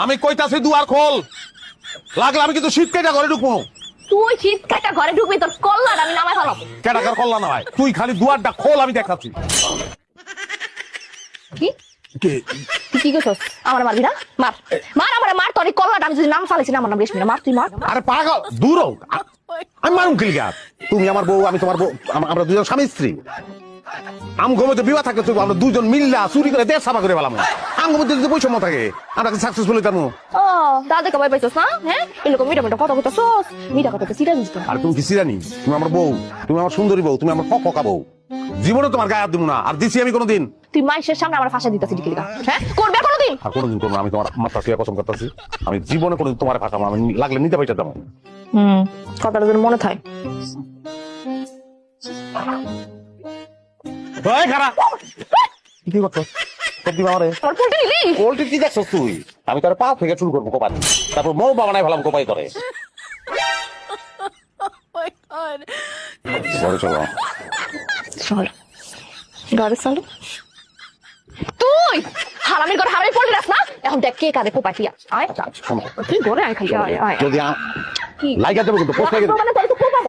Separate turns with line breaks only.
আমি কইতাছি দুয়ার খোল, লাগলে আমি কিন্তু শীত কেটে ঘরে ঢুকবো।
তুই শীত কাটা ঘরে ঢুকবি, তোর কল্লাটা আমি নামায় ফেলাবো।
কেটাকার কল্লা না হয়, তুই খালি দুয়ারটা খোল, আমি দেখাচ্ছি।
কি তুই কি করছস? আমার মারবি না? মার মার, আমার মার, তোর এই কল্লাটা আমি যদি নাম চালাইছি না, আমার নাম রেশমি না, মার তুই মার।
আরে পাগল, দূর হও। আমি মারুম কি লিগা? তুমি আমার বউ, আমি তোমার বউ, আমরা দুজন স্বামী স্ত্রী। আমগো মধ্যে বিবাহ থাকলে তুই আমরা দুজন মিল্লা চুরি করে দেশ সাফা করে পেলাম। আমগো মধ্যে যদি বৈষম্য থাকে, আমরা সাকসেসফুল হইতাম।
ও দাদা কবাই পাইছস না? হ্যাঁ এরকম মিটা মিটা কথা কইতাছস, মিটা কথা তো সিরিয়াস দিস।
আর তুমি কি সিরানি? তুমি আমার বউ, তুমি আমার সুন্দরী বউ, তুমি আমার ফকা বউ। জীবনে তোমার গায়ে হাত দিব না, আর দিছি আমি কোনোদিন।
তুই মাইশের সামনে আমার ফাঁসা দিতাছিস কি লিগা? হ্যাঁ করবে কোনোদিন?
আর কোনোদিন করবো না। আমি তোমার মাথা ছুঁয়ে কসম করতেছি, আমি জীবনে কোনোদিন তোমার ফাঁসাবো, আমি লাগলে নিতে পাইতে দেবো।
কথাটা যেন মনে থাকে।
এই খারাপ কি করছো? সত্যি বাবারে
তোর পোল্ট্রি নিলি?
পোল্ট্রি কি দেখছো তুই? আমি তোর পা থেকে শুরু করবো কোপাই, তারপর মৌ বাবা নাই ভালাম কোপাই করে। ঘরে চলো।
চল ঘরে চলো। তুই হারামির ঘরে হারামি পোল্ট্রি রাখ না, এখন দেখ কে কাঁদে কোপাইয়া। আয় তুই ঘরে আয় খালি, আয় আয়।
যদি
কি
লাইগা দেবো কিন্তু পোস্ট
মানে তোর তো